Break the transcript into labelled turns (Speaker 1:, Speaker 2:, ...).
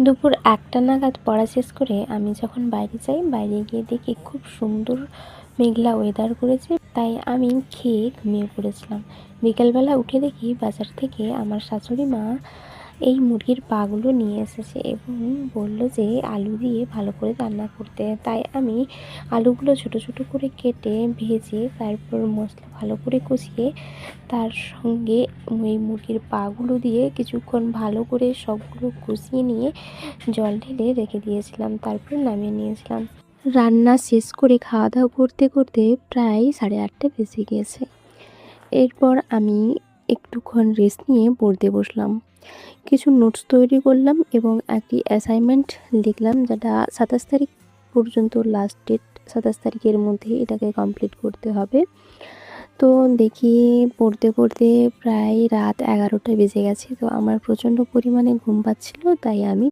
Speaker 1: দুপুর ১টা নাগাদ পড়া শেষ করে আমি যখন বাইরে যাই, বাইরে গিয়ে দেখি খুব সুন্দর মেঘলা ওয়েদার করেছে, তাই আমি খেয়ে ঘুমিয়ে পড়েছিলাম। বিকেলবেলা উঠে দেখি বাজার থেকে আমার শাশুড়ি মা এই মুরগির পাগুলো নিয়ে এসেছে এবং বলল যে আলু দিয়ে ভালো করে রান্না করতে। তাই আমি আলুগুলো ছোট ছোট করে কেটে ভেজে তারপর মশলা ভালো করে কষিয়ে তার সঙ্গে ওই মুরগির পাগুলো দিয়ে কিছুক্ষণ ভালো করে সবগুলো কষিয়ে নিয়ে জল ঢেলে রেখে দিয়েছিলাম, তারপর নামিয়ে নিয়েছিলাম। রান্না শেষ করে খাওয়া দাওয়া করতে করতে প্রায় 8:30 বেজে গিয়েছে। এরপর আমি একটুক্ষণ রেস্ট নিয়ে পড়তে বসলাম। কিছু নোটস তৈরি করলাম এবং একটি অ্যাসাইনমেন্ট লিখলাম, যেটা 27 তারিখ পর্যন্ত লাস্ট ডেট। 27 তারিখের মধ্যে এটাকে কমপ্লিট করতে হবে। তো দেখি পড়তে পড়তে প্রায় রাত 11টা বেজে গেছে। তো আমার প্রচণ্ড পরিমাণে ঘুম পাচ্ছিল, তাই আমি